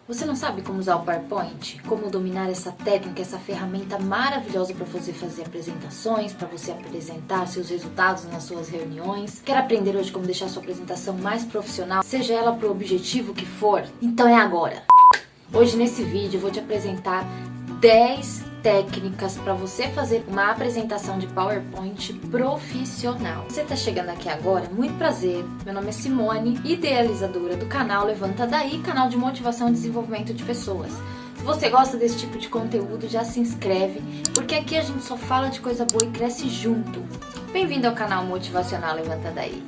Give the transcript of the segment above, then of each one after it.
Você não sabe como usar o PowerPoint? Como dominar essa técnica, essa ferramenta maravilhosa para você fazer apresentações, para você apresentar seus resultados nas suas reuniões? Quer aprender hoje como deixar sua apresentação mais profissional, seja ela para o objetivo que for? Então é agora! Hoje nesse vídeo eu vou te apresentar 10 técnicas para você fazer uma apresentação de PowerPoint profissional. Você está chegando aqui agora? Muito prazer, meu nome é Simone, idealizadora do canal Levanta Daí, canal de motivação e desenvolvimento de pessoas. Se você gosta desse tipo de conteúdo, já se inscreve, porque aqui a gente só fala de coisa boa e cresce junto. Bem-vindo ao canal motivacional Levanta Daí.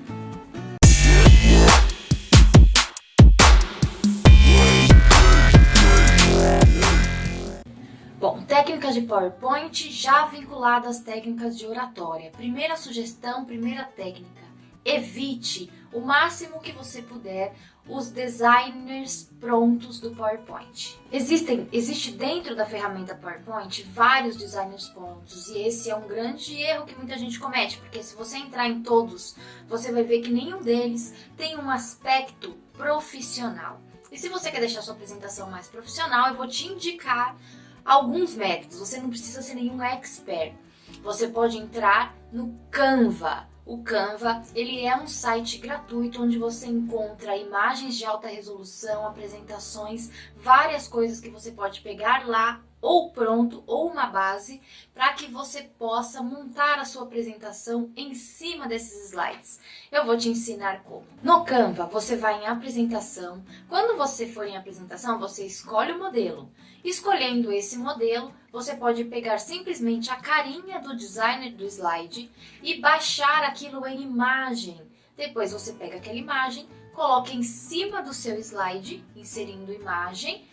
Bom, técnicas de PowerPoint já vinculadas às técnicas de oratória. Primeira sugestão, primeira técnica. Evite o máximo que você puder os designers prontos do PowerPoint. Existe dentro da ferramenta PowerPoint vários designers prontos e esse é um grande erro que muita gente comete, porque se você entrar em todos, você vai ver que nenhum deles tem um aspecto profissional. E se você quer deixar sua apresentação mais profissional, eu vou te indicar alguns métodos. Você não precisa ser nenhum expert. Você pode entrar no Canva. O Canva, ele é um site gratuito onde você encontra imagens de alta resolução, apresentações, várias coisas que você pode pegar lá, ou pronto, ou uma base, para que você possa montar a sua apresentação em cima desses slides. Eu vou te ensinar como. No Canva, você vai em apresentação. Quando você for em apresentação, você escolhe o modelo. Escolhendo esse modelo, você pode pegar simplesmente a carinha do designer do slide e baixar aquilo em imagem. Depois você pega aquela imagem, coloca em cima do seu slide, inserindo imagem,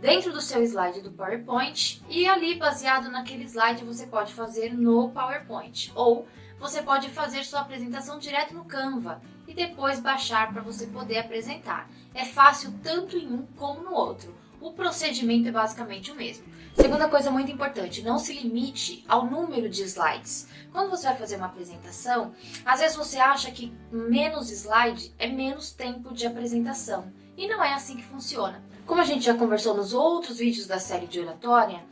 dentro do seu slide do PowerPoint e ali, baseado naquele slide, você pode fazer no PowerPoint. Ou você pode fazer sua apresentação direto no Canva e depois baixar para você poder apresentar. É fácil tanto em um como no outro. O procedimento é basicamente o mesmo. Segunda coisa muito importante, não se limite ao número de slides. Quando você vai fazer uma apresentação, às vezes você acha que menos slide é menos tempo de apresentação. E não é assim que funciona. Como a gente já conversou nos outros vídeos da série de oratória,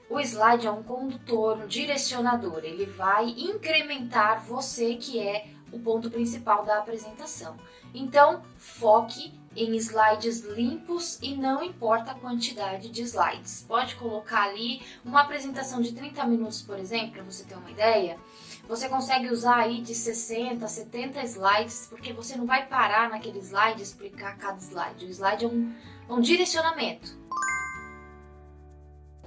o slide é um condutor, um direcionador. Ele vai incrementar você, que é o ponto principal da apresentação. Então, foque em slides limpos e não importa a quantidade de slides. Pode colocar ali uma apresentação de 30 minutos, por exemplo, para você ter uma ideia. Você consegue usar aí de 60, 70 slides, porque você não vai parar naquele slide e explicar cada slide. O slide é um direcionamento.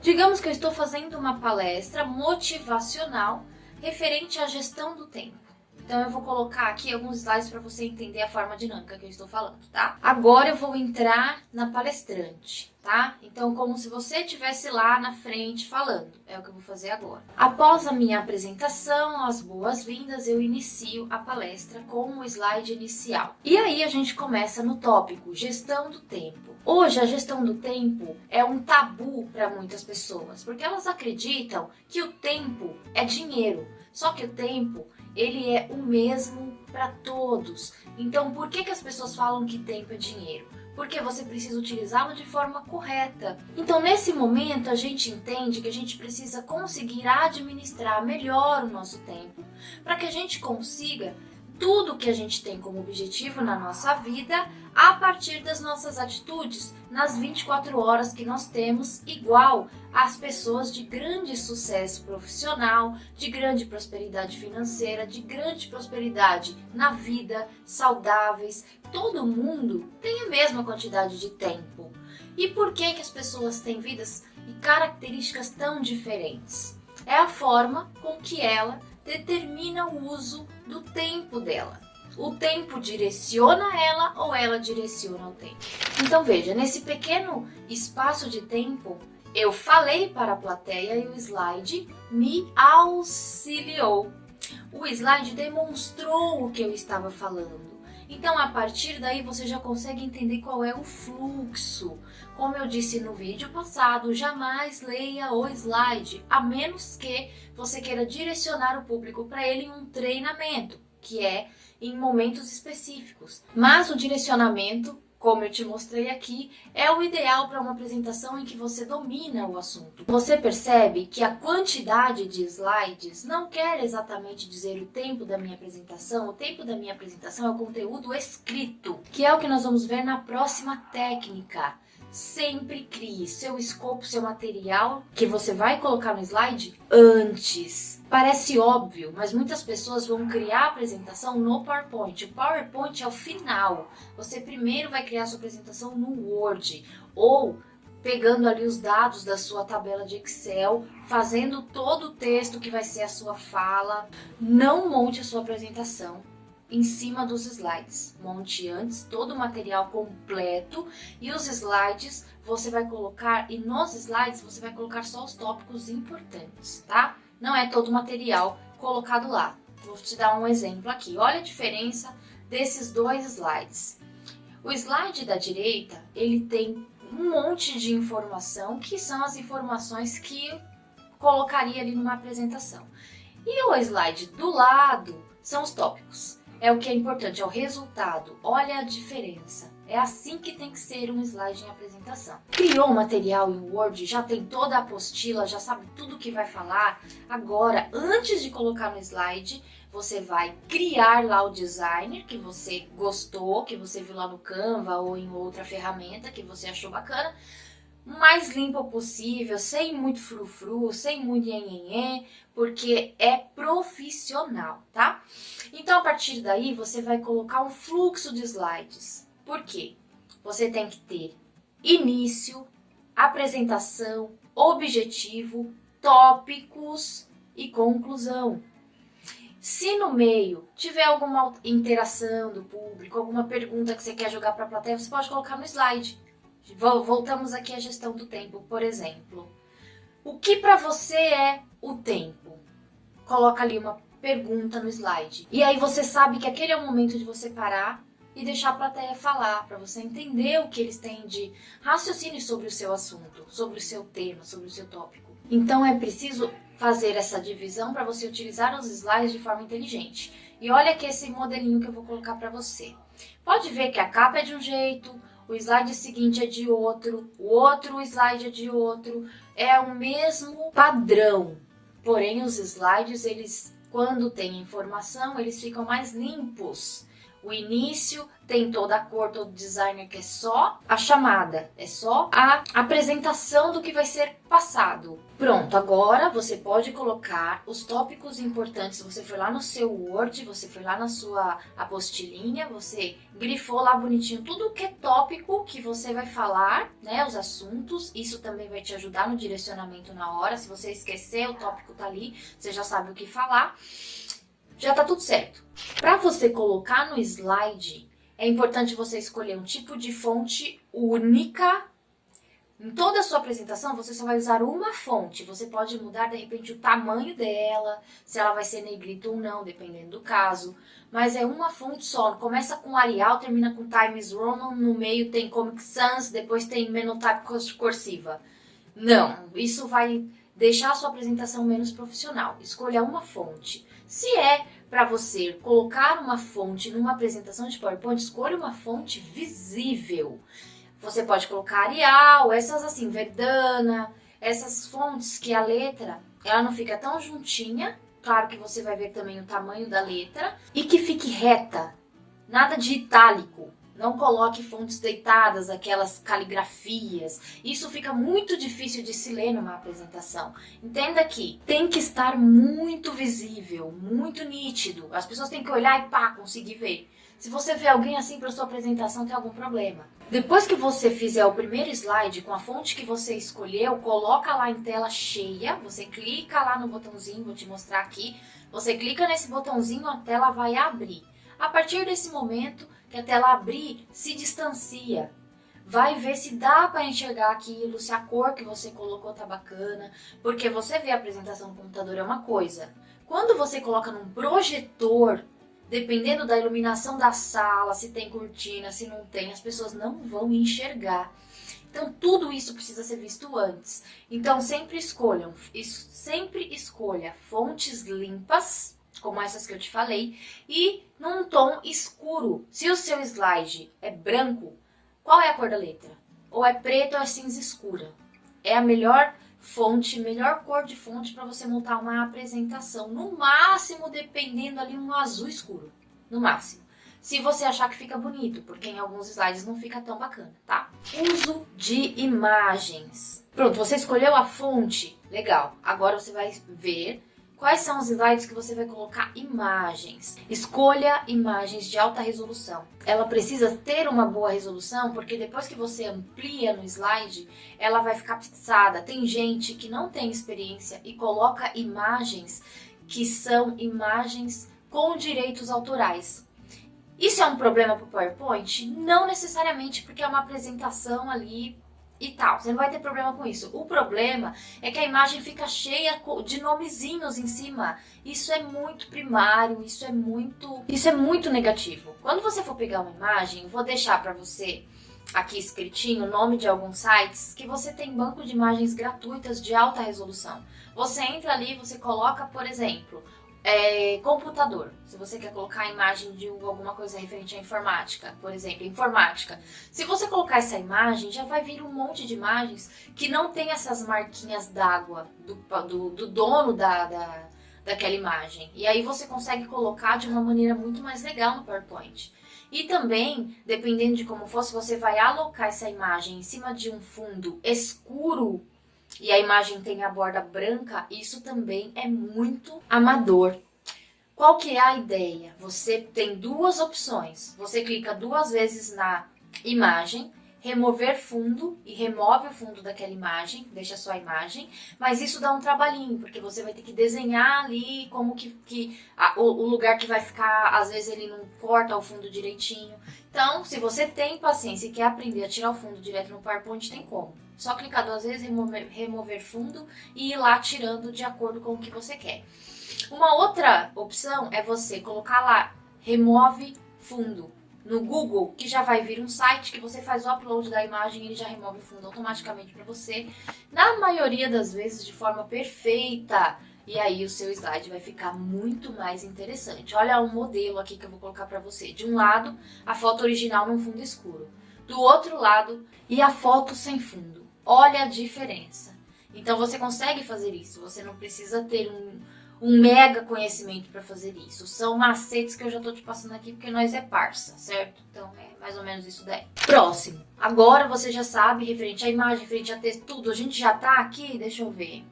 Digamos que eu estou fazendo uma palestra motivacional referente à gestão do tempo. Então eu vou colocar aqui alguns slides para você entender a forma dinâmica que eu estou falando, tá? Agora eu vou entrar na palestrante, tá? Então como se você estivesse lá na frente falando, é o que eu vou fazer agora. Após a minha apresentação, as boas-vindas, eu inicio a palestra com o slide inicial. E aí a gente começa no tópico, gestão do tempo. Hoje a gestão do tempo é um tabu para muitas pessoas, porque elas acreditam que o tempo é dinheiro, só que o tempo ele é o mesmo para todos. Então, por que as pessoas falam que tempo é dinheiro? Porque você precisa utilizá-lo de forma correta. Então, nesse momento, a gente entende que a gente precisa conseguir administrar melhor o nosso tempo, para que a gente consiga tudo que a gente tem como objetivo na nossa vida a partir das nossas atitudes nas 24 horas que nós temos, igual às pessoas de grande sucesso profissional, de grande prosperidade financeira, de grande prosperidade na vida, saudáveis. Todo mundo tem a mesma quantidade de tempo. E por que as pessoas têm vidas e características tão diferentes? É a forma com que ela determina o uso do tempo dela. O tempo direciona ela ou ela direciona o tempo? Então veja, nesse pequeno espaço de tempo, eu falei para a plateia e o slide me auxiliou. O slide demonstrou o que eu estava falando. Então, a partir daí, você já consegue entender qual é o fluxo. Como eu disse no vídeo passado, jamais leia o slide, a menos que você queira direcionar o público para ele em um treinamento, que é em momentos específicos. Mas o direcionamento como eu te mostrei aqui, é o ideal para uma apresentação em que você domina o assunto. Você percebe que a quantidade de slides não quer exatamente dizer o tempo da minha apresentação. O tempo da minha apresentação é o conteúdo escrito, que é o que nós vamos ver na próxima técnica. Sempre crie seu escopo, seu material que você vai colocar no slide antes. Parece óbvio, mas muitas pessoas vão criar a apresentação no PowerPoint. O PowerPoint é o final. Você primeiro vai criar a sua apresentação no Word ou pegando ali os dados da sua tabela de Excel, fazendo todo o texto que vai ser a sua fala. Não monte a sua apresentação em cima dos slides. Monte antes todo o material completo e os slides você vai colocar, e nos slides você vai colocar só os tópicos importantes, tá? Não é todo o material colocado lá. Vou te dar um exemplo aqui. Olha a diferença desses dois slides. O slide da direita, ele tem um monte de informação, que são as informações que eu colocaria ali numa apresentação. E o slide do lado são os tópicos. É o que é importante, é o resultado. Olha a diferença. É assim que tem que ser um slide em apresentação. Criou o material em Word, já tem toda a apostila, já sabe tudo o que vai falar. Agora, antes de colocar no slide, você vai criar lá o designer que você gostou, que você viu lá no Canva ou em outra ferramenta que você achou bacana. Mais limpo possível, sem muito frufru, sem muito nhenhenhê, porque é profissional, tá? Então, a partir daí, você vai colocar um fluxo de slides. Por quê? Você tem que ter início, apresentação, objetivo, tópicos e conclusão. Se no meio tiver alguma interação do público, alguma pergunta que você quer jogar para a plateia, você pode colocar no slide. Voltamos aqui à gestão do tempo, por exemplo. O que para você é o tempo? Coloca ali uma pergunta no slide. E aí você sabe que aquele é o momento de você parar e deixar a plateia falar, para você entender o que eles têm de raciocínio sobre o seu assunto, sobre o seu tema, sobre o seu tópico. Então é preciso fazer essa divisão para você utilizar os slides de forma inteligente. E olha aqui esse modelinho que eu vou colocar para você. Pode ver que a capa é de um jeito, o slide seguinte é de outro, o outro slide é de outro, é o mesmo padrão. Porém, os slides, eles, quando tem informação, eles ficam mais limpos. O início tem toda a cor, todo o designer, que é só a chamada, é só a apresentação do que vai ser passado. Pronto, agora você pode colocar os tópicos importantes. Você foi lá no seu Word, você foi lá na sua apostilinha, você grifou lá bonitinho tudo que é tópico que você vai falar, né, os assuntos. Isso também vai te ajudar no direcionamento na hora. Se você esquecer, o tópico tá ali, você já sabe o que falar. Já tá tudo certo. Para você colocar no slide, é importante você escolher um tipo de fonte única. Em toda a sua apresentação, você só vai usar uma fonte. Você pode mudar, de repente, o tamanho dela, se ela vai ser negrita ou não, dependendo do caso. Mas é uma fonte só. Começa com Arial, termina com Times Roman, no meio tem Comic Sans, depois tem Menotype cursiva. Não, isso vai deixar a sua apresentação menos profissional. Escolha uma fonte. Se é para você colocar uma fonte numa apresentação de PowerPoint, escolha uma fonte visível. Você pode colocar Arial, essas assim, Verdana, essas fontes que a letra, ela não fica tão juntinha. Claro que você vai ver também o tamanho da letra. E que fique reta, nada de itálico. Não coloque fontes deitadas, aquelas caligrafias. Isso fica muito difícil de se ler numa apresentação. Entenda que tem que estar muito visível, muito nítido. As pessoas têm que olhar e pá, conseguir ver. Se você vê alguém assim para sua apresentação, tem algum problema. Depois que você fizer o primeiro slide com a fonte que você escolheu, coloca lá em tela cheia. Você clica lá no botãozinho, vou te mostrar aqui. Você clica nesse botãozinho, a tela vai abrir. A partir desse momento que a tela abrir, se distancia. Vai ver se dá para enxergar aquilo, se a cor que você colocou tá bacana. Porque você vê a apresentação no computador é uma coisa. Quando você coloca num projetor, dependendo da iluminação da sala, se tem cortina, se não tem, as pessoas não vão enxergar. Então, tudo isso precisa ser visto antes. Então, sempre escolha fontes limpas, como essas que eu te falei, e num tom escuro. Se o seu slide é branco, Qual é a cor da letra? Ou é preto ou é cinza escura. É a melhor fonte, melhor cor de fonte para você montar uma apresentação. No máximo, dependendo ali, um azul escuro. No máximo. Se você achar que fica bonito, porque em alguns slides não fica tão bacana, tá? Uso de imagens. Pronto, você escolheu a fonte? Legal. Agora você vai ver quais são os slides que você vai colocar imagens. Escolha imagens de alta resolução. Ela precisa ter uma boa resolução, porque depois que você amplia no slide, ela vai ficar pixelada. Tem gente que não tem experiência e coloca imagens que são imagens com direitos autorais. Isso é um problema para o PowerPoint? Não necessariamente, porque é uma apresentação ali e tal. Você não vai ter problema com isso. O problema é que a imagem fica cheia de nomezinhos em cima. Isso é muito primário, isso é muito negativo. Quando você for pegar uma imagem, vou deixar para você aqui escritinho o nome de alguns sites que você tem banco de imagens gratuitas de alta resolução. Você entra ali, você coloca, por exemplo, computador. Se você quer colocar a imagem de alguma coisa referente à informática, por exemplo, informática. Se você colocar essa imagem, já vai vir um monte de imagens que não tem essas marquinhas d'água do dono daquela imagem. E aí você consegue colocar de uma maneira muito mais legal no PowerPoint. E também, dependendo de como for, se você vai alocar essa imagem em cima de um fundo escuro, e a imagem tem a borda branca, isso também é muito amador. Qual que é a ideia? Você tem duas opções. Você clica 2 vezes na imagem, remover fundo e remove o fundo daquela imagem, deixa só a imagem, mas isso dá um trabalhinho, porque você vai ter que desenhar ali como o lugar que vai ficar, às vezes ele não corta o fundo direitinho. Então, se você tem paciência e quer aprender a tirar o fundo direto no PowerPoint, tem como. Só clicar 2 vezes, remover fundo e ir lá tirando de acordo com o que você quer. Uma outra opção é você colocar lá, remove fundo, no Google, que já vai vir um site que você faz o upload da imagem e ele já remove o fundo automaticamente para você, na maioria das vezes de forma perfeita. E aí o seu slide vai ficar muito mais interessante. Olha um modelo aqui que eu vou colocar para você. De um lado, a foto original num fundo escuro. Do outro lado, e a foto sem fundo. Olha a diferença. Então você consegue fazer isso. Você não precisa ter um mega conhecimento para fazer isso. São macetes que eu já tô te passando aqui porque nós é parça, certo? Então é mais ou menos isso daí. Próximo. Agora você já sabe, referente à imagem, referente a texto, tudo. A gente já tá aqui, deixa eu ver.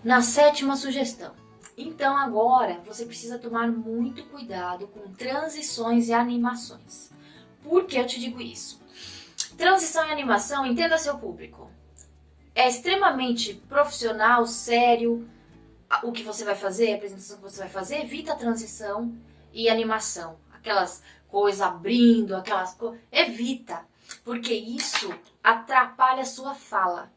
Na 7ª sugestão. Então agora você precisa tomar muito cuidado com transições e animações. Por que eu te digo isso? Transição e animação, entenda seu público. É extremamente profissional, sério, o que você vai fazer, a apresentação que você vai fazer, evita a transição e animação. Aquelas coisas abrindo, aquelas coisas, evita, porque isso atrapalha a sua fala.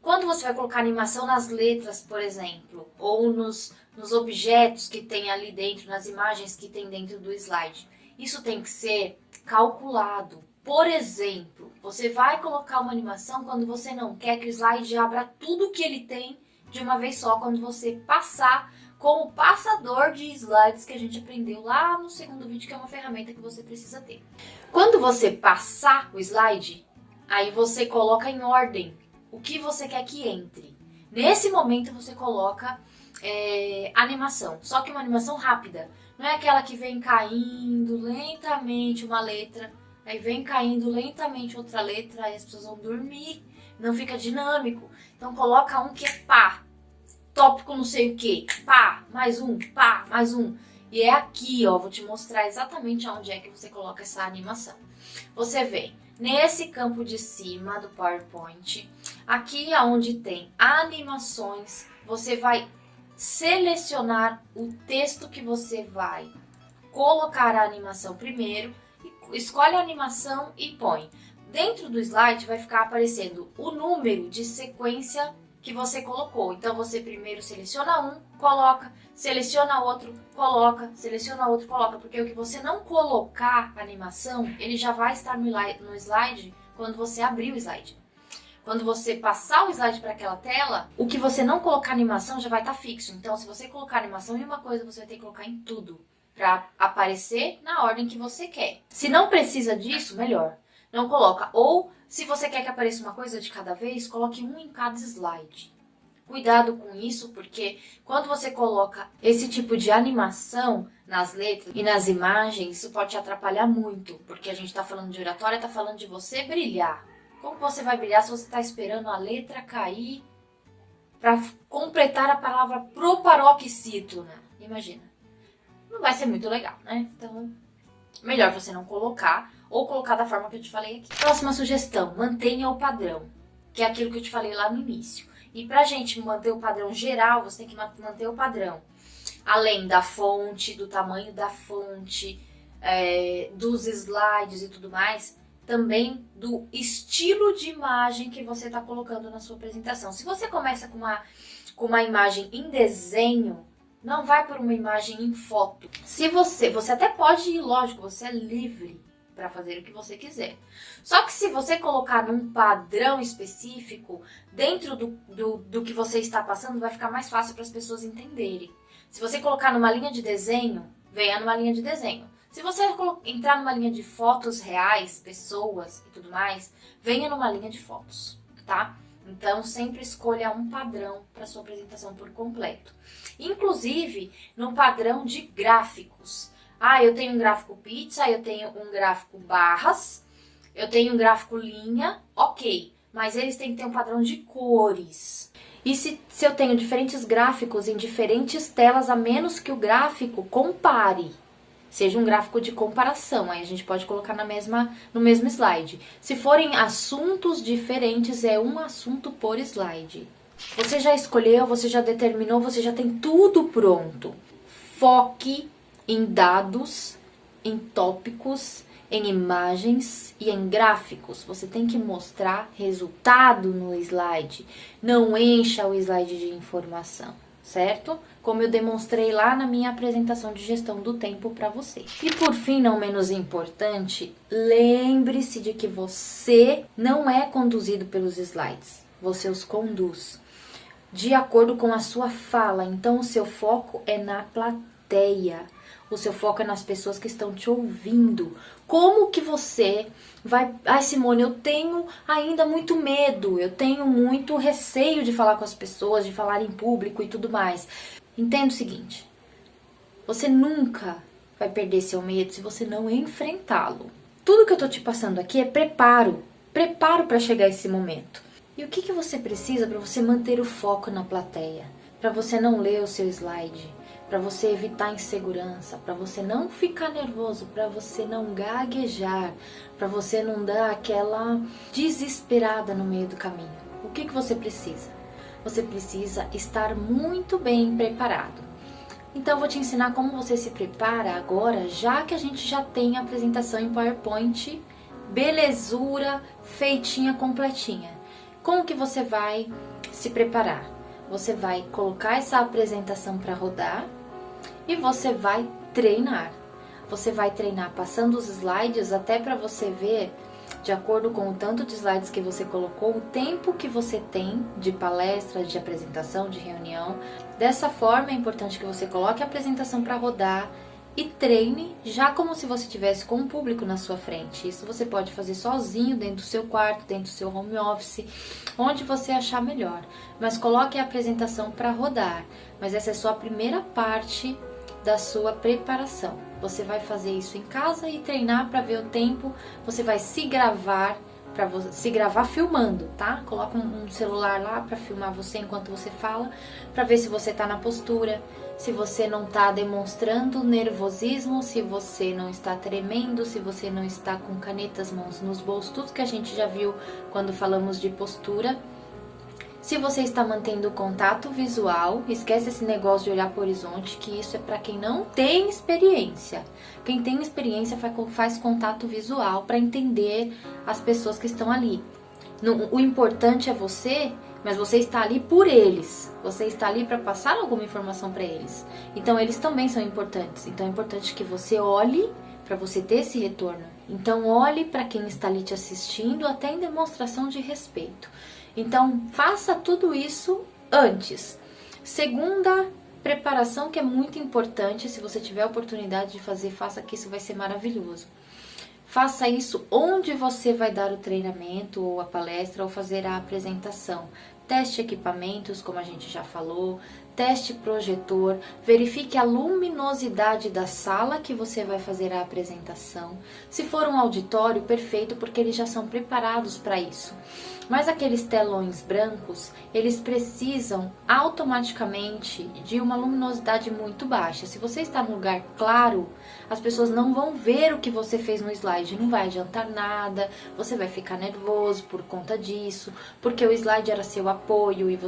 Quando você vai colocar animação nas letras, por exemplo, ou nos objetos que tem ali dentro, nas imagens que tem dentro do slide, isso tem que ser calculado. Por exemplo, você vai colocar uma animação quando você não quer que o slide abra tudo que ele tem de uma vez só, quando você passar com o passador de slides que a gente aprendeu lá no segundo vídeo, que é uma ferramenta que você precisa ter. Quando você passar o slide, aí você coloca em ordem o que você quer que entre. Nesse momento você coloca animação, só que uma animação rápida. Não é aquela que vem caindo lentamente uma letra, aí vem caindo lentamente outra letra, aí as pessoas vão dormir, não fica dinâmico. Então coloca um que é pá, tópico não sei o que, pá, mais um, pá, mais um. E é aqui, ó, vou te mostrar exatamente onde é que você coloca essa animação. Você vem nesse campo de cima do PowerPoint, aqui onde tem animações, você vai selecionar o texto que você vai colocar a animação primeiro, escolhe a animação e põe. Dentro do slide vai ficar aparecendo o número de sequência que você colocou. Então você primeiro seleciona um, coloca, seleciona outro, coloca, seleciona outro, coloca, porque o que você não colocar a animação, ele já vai estar no slide quando você abrir o slide. Quando você passar o slide para aquela tela, o que você não colocar animação já vai estar fixo. Então se você colocar animação em uma coisa, você vai ter que colocar em tudo, para aparecer na ordem que você quer. Se não precisa disso, melhor. Não coloca. Ou, se você quer que apareça uma coisa de cada vez, coloque um em cada slide. Cuidado com isso, porque quando você coloca esse tipo de animação nas letras e nas imagens, isso pode te atrapalhar muito, porque a gente está falando de oratória, está falando de você brilhar. Como você vai brilhar se você está esperando a letra cair para completar a palavra proparoxítona? Imagina. Não vai ser muito legal, né? Então, melhor você não colocar ou colocar da forma que eu te falei aqui. Próxima sugestão, mantenha o padrão, que é aquilo que eu te falei lá no início. E pra gente manter o padrão geral, você tem que manter o padrão. Além da fonte, do tamanho da fonte, dos slides e tudo mais, também do estilo de imagem que você está colocando na sua apresentação. Se você começa com uma imagem em desenho, não vai por uma imagem em foto. Se você até pode ir, lógico, você é livre para fazer o que você quiser. Só que se você colocar num padrão específico, dentro do que você está passando, vai ficar mais fácil para as pessoas entenderem. Se você colocar numa linha de desenho, venha numa linha de desenho. Se você entrar numa linha de fotos reais, pessoas e tudo mais, venha numa linha de fotos, tá? Então, sempre escolha um padrão para sua apresentação por completo. Inclusive, no padrão de gráficos. Eu tenho um gráfico pizza, eu tenho um gráfico barras, eu tenho um gráfico linha, ok. Mas eles têm que ter um padrão de cores. E se eu tenho diferentes gráficos em diferentes telas, a menos que o gráfico compare, seja um gráfico de comparação, aí a gente pode colocar no mesmo slide. Se forem assuntos diferentes, é um assunto por slide. Você já escolheu, você já determinou, você já tem tudo pronto. Foque em dados, em tópicos, em imagens e em gráficos. Você tem que mostrar resultado no slide. Não encha o slide de informação, certo? Como eu demonstrei lá na minha apresentação de gestão do tempo para você. E por fim, não menos importante, lembre-se de que você não é conduzido pelos slides. Você os conduz de acordo com a sua fala. Então, o seu foco é na plateia. O seu foco é nas pessoas que estão te ouvindo. Como que você vai... Simone, eu tenho ainda muito medo, eu tenho muito receio de falar com as pessoas, de falar em público e tudo mais. Entenda o seguinte, você nunca vai perder seu medo se você não enfrentá-lo. Tudo que eu tô te passando aqui é preparo para chegar a esse momento. E o que você precisa para você manter o foco na plateia? Para você não ler o seu slide, para você evitar insegurança, para você não ficar nervoso, para você não gaguejar, para você não dar aquela desesperada no meio do caminho. O que você precisa? Você precisa estar muito bem preparado. Então, eu vou te ensinar como você se prepara agora, já que a gente já tem a apresentação em PowerPoint, belezura, feitinha, completinha. Como que você vai se preparar? Você vai colocar essa apresentação para rodar e você vai treinar. Você vai treinar passando os slides até para você ver, de acordo com o tanto de slides que você colocou, o tempo que você tem de palestra, de apresentação, de reunião. Dessa forma, é importante que você coloque a apresentação para rodar e treine já como se você estivesse com um público na sua frente. Isso você pode fazer sozinho, dentro do seu quarto, dentro do seu home office, onde você achar melhor. Mas coloque a apresentação para rodar. Mas essa é só a primeira parte da sua preparação. Você vai fazer isso em casa e treinar para ver o tempo. Você vai se gravar, se gravar filmando, tá? Coloca um celular lá para filmar você enquanto você fala, para ver se você tá na postura, se você não tá demonstrando nervosismo, se você não está tremendo, se você não está com canetas, mãos nos bolsos, tudo que a gente já viu quando falamos de postura. Se você está mantendo contato visual, esquece esse negócio de olhar para o horizonte, que isso é para quem não tem experiência. Quem tem experiência faz contato visual para entender as pessoas que estão ali. O importante é você, mas você está ali por eles. Você está ali para passar alguma informação para eles. Então, eles também são importantes. Então, é importante que você olhe para você ter esse retorno. Então, olhe para quem está ali te assistindo, até em demonstração de respeito. Então, faça tudo isso antes. Segunda preparação que é muito importante, se você tiver a oportunidade de fazer, faça, que isso vai ser maravilhoso. faça isso onde você vai dar o treinamento ou a palestra ou fazer a apresentação. Teste equipamentos, como a gente já falou, teste projetor, verifique a luminosidade da sala que você vai fazer a apresentação. Se for um auditório, perfeito, porque eles já são preparados para isso. Mas aqueles telões brancos, eles precisam automaticamente de uma luminosidade muito baixa. Se você está num lugar claro, as pessoas não vão ver o que você fez no slide, não vai adiantar nada, você vai ficar nervoso por conta disso, porque o slide era seu apoio e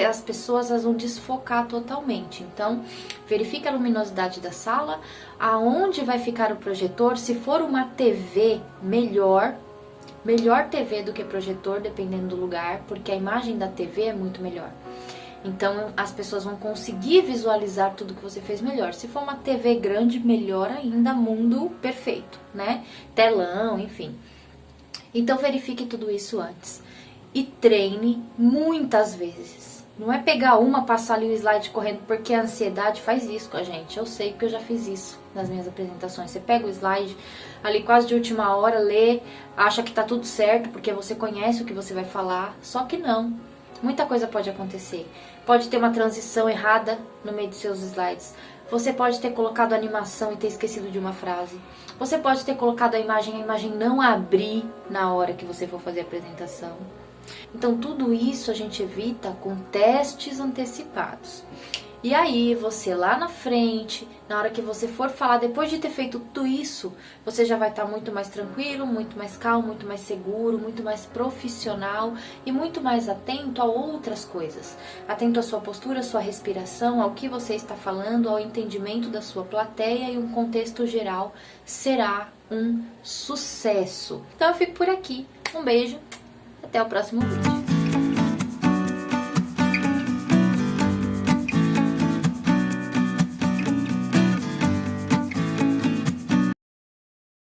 as pessoas vão desfocar totalmente. Então, verifique a luminosidade da sala, aonde vai ficar o projetor. Se for uma TV, melhor TV do que projetor, dependendo do lugar, porque a imagem da TV é muito melhor. Então, as pessoas vão conseguir visualizar tudo que você fez melhor. Se for uma TV grande, melhor ainda, mundo perfeito, né? Telão, enfim. Então, verifique tudo isso antes. E treine muitas vezes. Não é pegar uma, passar ali o slide correndo, porque a ansiedade faz isso com a gente. Eu sei que eu já fiz isso nas minhas apresentações. Você pega o slide ali quase de última hora, lê, acha que tá tudo certo, porque você conhece o que você vai falar. Só que não. Muita coisa pode acontecer. Pode ter uma transição errada no meio de seus slides. Você pode ter colocado a animação e ter esquecido de uma frase. Você pode ter colocado a imagem não abrir na hora que você for fazer a apresentação. Então, tudo isso a gente evita com testes antecipados. E aí, você lá na frente, na hora que você for falar, depois de ter feito tudo isso, você já vai estar muito mais tranquilo, muito mais calmo, muito mais seguro, muito mais profissional e muito mais atento a outras coisas. Atento à sua postura, à sua respiração, ao que você está falando, ao entendimento da sua plateia e um contexto geral. Será um sucesso. Então, eu fico por aqui. Um beijo. Até o próximo vídeo.